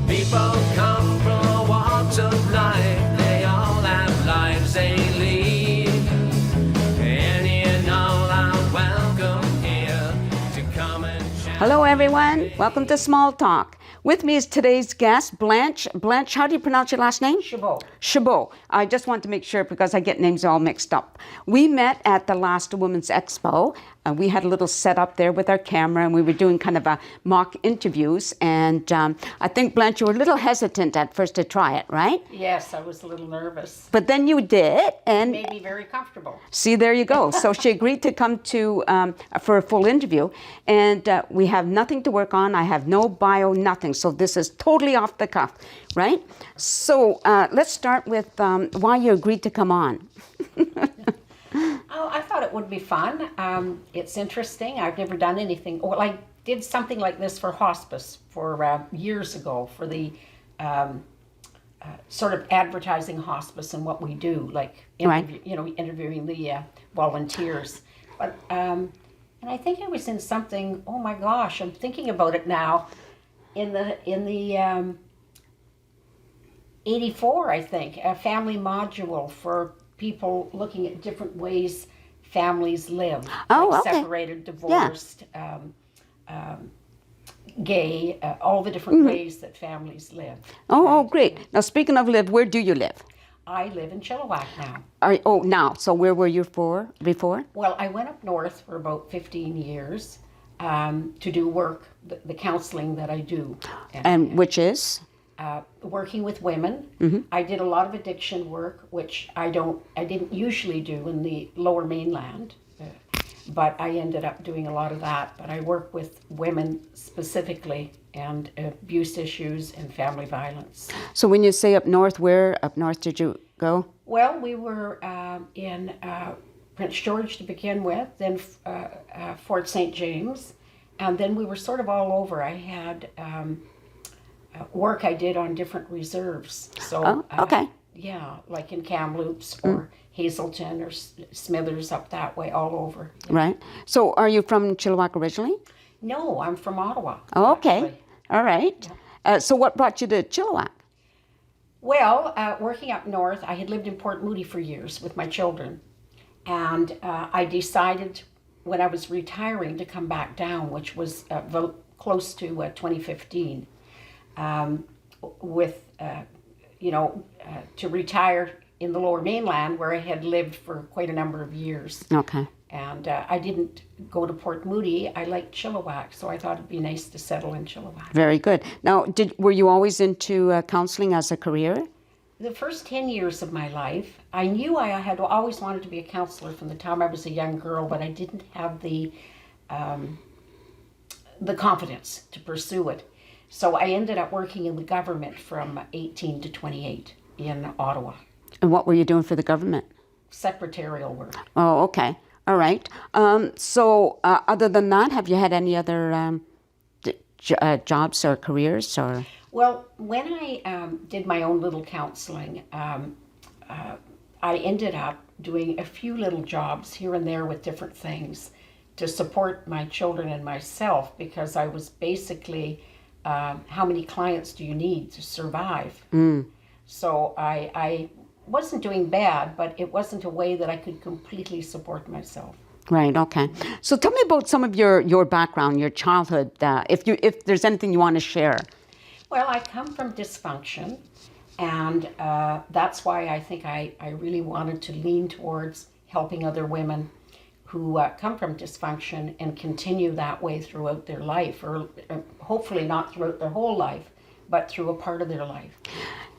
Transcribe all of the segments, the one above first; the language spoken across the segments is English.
People come from all walks of life. They all have lives they lead. Any and all are welcome here to come and chat. Hello, everyone. Welcome to Small Talk. With me is today's guest, Blanche. Blanche, how do you pronounce your last name? Chabot. Chabot. I just want to make sure because I get names all mixed up. We met at the last Women's Expo. We had a little setup there with our camera, and we were doing kind of a mock interviews. And I think, Blanche, you were a little hesitant at first to try it, right? Yes, I was a little nervous. But then you did, and Made me very comfortable. see, there you go. So she agreed to come to for a full interview, and we have nothing to work on. I have no bio, nothing. So this is totally off the cuff, right? So let's start with why you agreed to come on. Oh, I thought it would be fun. It's interesting. I've never done anything. Well, I did something like this for hospice for years ago for the sort of advertising hospice and what we do, like interviewing the volunteers. But and I think I was in something. Oh my gosh, I'm thinking about it now. In the 84, I think, a family module for people looking at different ways families live. Oh, like okay. Separated, divorced, gay, all the different ways that families live. Oh, great. Now, speaking of live, where do you live? I live in Chilliwack now. Now. So where were you before? Well, I went up north for about 15 years to do work, the counseling that I do. And which is? Working with women. I did a lot of addiction work, which I didn't usually do in the lower mainland, but I ended up doing a lot of that. But I work with women specifically and abuse issues and family violence. So when you say up north, where up north did you go? Well, we were in Prince George to begin with, then Fort St. James, and then we were sort of all over. I had work I did on different reserves. So, okay. Yeah, like in Kamloops or Hazelton or Smithers up that way, all over. Yeah. Right. So are you from Chilliwack originally? No, I'm from Ottawa. Oh, okay. Actually. All right. So what brought you to Chilliwack? Well, working up north, I had lived in Port Moody for years with my children. And I decided when I was retiring to come back down, which was close to 2015. To retire in the lower mainland where I had lived for quite a number of years. Okay. And I didn't go to Port Moody. I liked Chilliwack, so I thought it'd be nice to settle in Chilliwack. Very good. Now, were you always into counseling as a career? The first 10 years of my life, I knew I had always wanted to be a counselor from the time I was a young girl, but I didn't have the confidence to pursue it. So I ended up working in the government from 18 to 28 in Ottawa. And what were you doing for the government? Secretarial work. Oh, okay. All right. So other than that, have you had any other jobs or careers? Or? Well, when I did my own little counseling, I ended up doing a few little jobs here and there with different things to support my children and myself, because I was basically... how many clients do you need to survive? So I wasn't doing bad, but it wasn't a way that I could completely support myself. Right. Okay. So tell me about some of your background, your childhood. If there's anything you want to share. Well, I come from dysfunction, and that's why I think I really wanted to lean towards helping other women who come from dysfunction and continue that way throughout their life, or hopefully not throughout their whole life, but through a part of their life.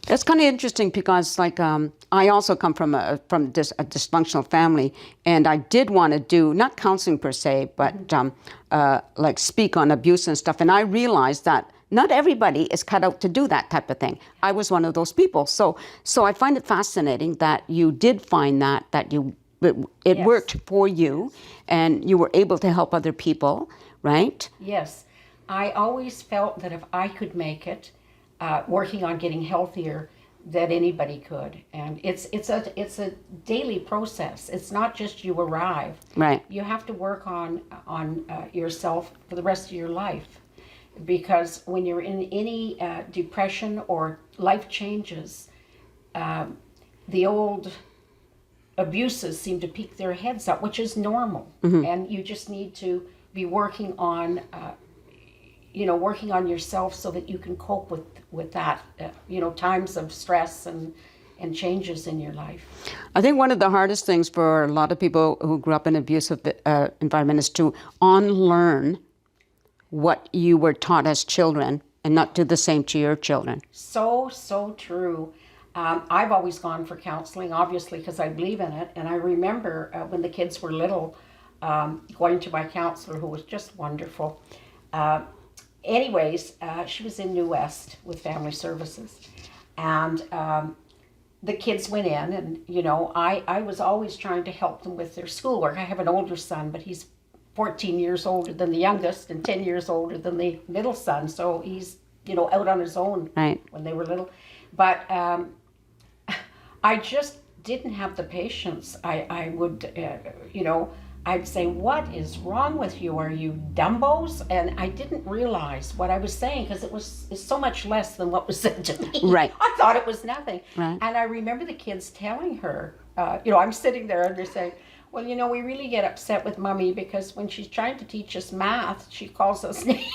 That's kind of interesting because, I also come from a dysfunctional family, and I did want to do not counseling per se, but speak on abuse and stuff. And I realized that not everybody is cut out to do that type of thing. I was one of those people. So I find it fascinating that you did find that you. It Yes. worked for you, and you were able to help other people, right? Yes. I always felt that if I could make it, working on getting healthier, that anybody could. And it's a daily process. It's not just you arrive. Right. You have to work on yourself for the rest of your life. because when you're in any depression or life changes, the old abuses seem to peek their heads up, which is normal. And you just need to be working on, working on yourself so that you can cope with that, times of stress and changes in your life. I think one of the hardest things for a lot of people who grew up in an abusive environment is to unlearn what you were taught as children and not do the same to your children. So true. I've always gone for counseling, obviously, because I believe in it. And I remember when the kids were little, going to my counselor, who was just wonderful. She was in New West with Family Services. And the kids went in, and, I was always trying to help them with their schoolwork. I have an older son, but he's 14 years older than the youngest and 10 years older than the middle son. So he's, out on his own when they were little. But I just didn't have the patience. I would, I'd say, what is wrong with you? Are you dumbos? And I didn't realize what I was saying because it's so much less than what was said to me. Right. I thought it was nothing. Right. And I remember the kids telling her, I'm sitting there and they're saying, well, we really get upset with Mommy because when she's trying to teach us math, she calls us names.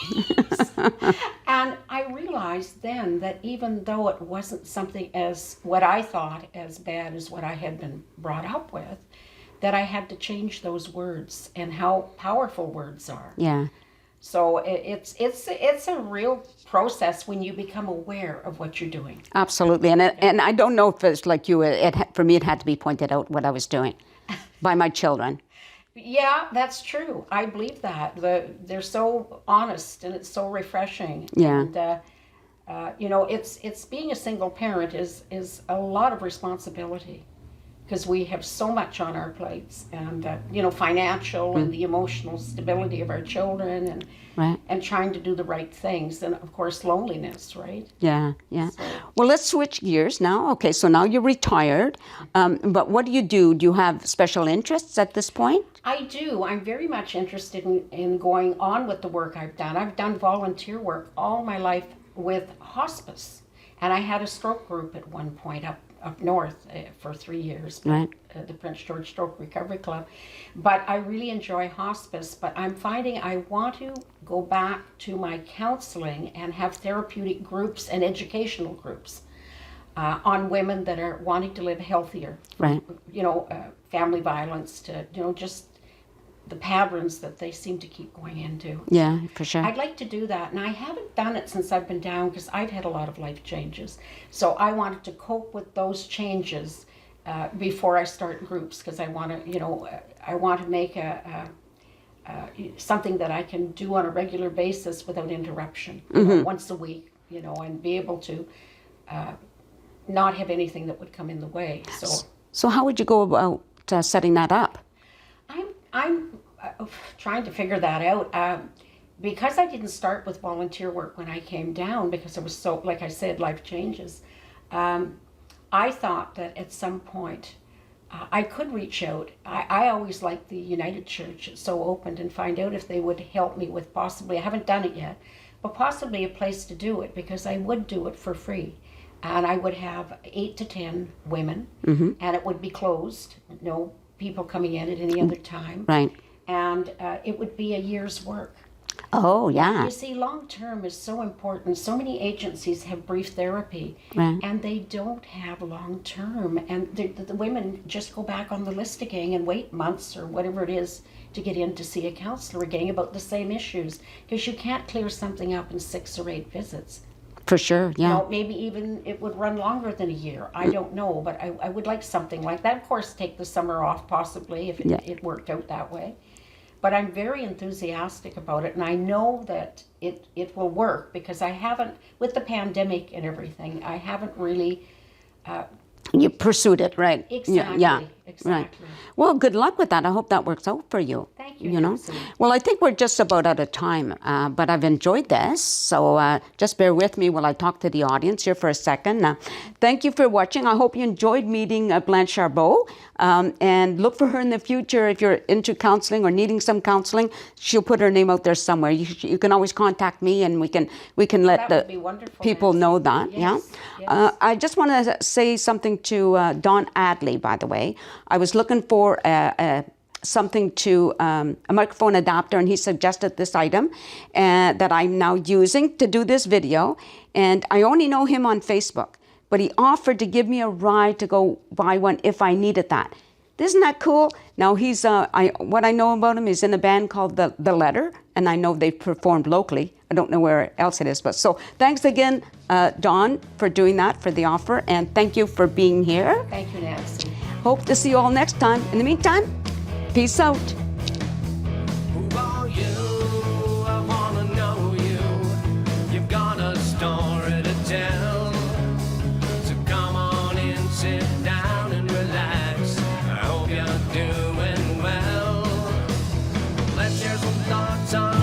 And I realized then that even though it wasn't something as what I thought as bad as what I had been brought up with, that I had to change those words and how powerful words are. Yeah. So it's a real process when you become aware of what you're doing. Absolutely. And I don't know if it's like you, for me it had to be pointed out what I was doing by my children. Yeah, that's true. I believe that. They're so honest and it's so refreshing. Yeah. And it's being a single parent is a lot of responsibility because we have so much on our plates, and financial and the emotional stability of our children, and Right. and trying to do the right things, and of course loneliness, right? Yeah. Well, let's switch gears now. Okay, so now you're retired, but what do you do? Do you have special interests at this point? I do. I'm very much interested in going on with the work I've done. I've done volunteer work all my life with hospice, and I had a stroke group at one point up north for 3 years, Right. The Prince George Stroke Recovery Club. But I really enjoy hospice, but I'm finding I want to go back to my counseling and have therapeutic groups and educational groups on women that are wanting to live healthier. Right. Family violence to, just the patterns that they seem to keep going into. Yeah, for sure. I'd like to do that, and I haven't done it since I've been down because I've had a lot of life changes. So I wanted to cope with those changes before I start groups, because I want to make something that I can do on a regular basis without interruption, once a week, and be able to not have anything that would come in the way. So how would you go about setting that up? I'm trying to figure that out. Because I didn't start with volunteer work when I came down, because it was so, like I said, life changes. I thought that at some point I could reach out. I always liked the United Church. It's so open, and find out if they would help me with possibly, I haven't done it yet, but possibly a place to do it, because I would do it for free. And I would have 8 to 10 women, and it would be closed. No people coming in at any other time. Right. And it would be a year's work. Oh, yeah. You see, long term is so important. So many agencies have brief therapy, Right. and they don't have long term. And the women just go back on the list again and wait months or whatever it is to get in to see a counselor again about the same issues, because you can't clear something up in 6 or 8 visits. For sure, yeah. Maybe even it would run longer than a year. I don't know, but I would like something like that. Of course, take the summer off possibly if it worked out that way. But I'm very enthusiastic about it, and I know that it will work, because I haven't, with the pandemic and everything, I haven't really... You pursued it, right? Exactly. Yeah. exactly. Well, good luck with that. I hope that works out for you. Thank you, You know. Nancy. Well, I think we're just about out of time, but I've enjoyed this. So just bear with me while I talk to the audience here for a second. Thank you for watching. I hope you enjoyed meeting Blanche Chabot, and look for her in the future if you're into counseling or needing some counseling. She'll put her name out there somewhere. You can always contact me, and we can let That would the be wonderful, people Nancy. know that. Yes, Yeah. yes. I just want to say something to Don Adley, by the way. I was looking for something to a microphone adapter, and he suggested this item that I'm now using to do this video. And I only know him on Facebook, but he offered to give me a ride to go buy one if I needed that. Isn't that cool? Now he's what I know about him is in a band called the Letter, and I know they've performed locally. I don't know where else it is, but so thanks again, Don, for doing that, for the offer, and thank you for being here. Thank you, Nancy. Hope to see you all next time. In the meantime, peace out. Who are you? I wanna know you. You've got a story to tell. So come on in, sit down and relax. I hope you're doing well. Let's share some thoughts on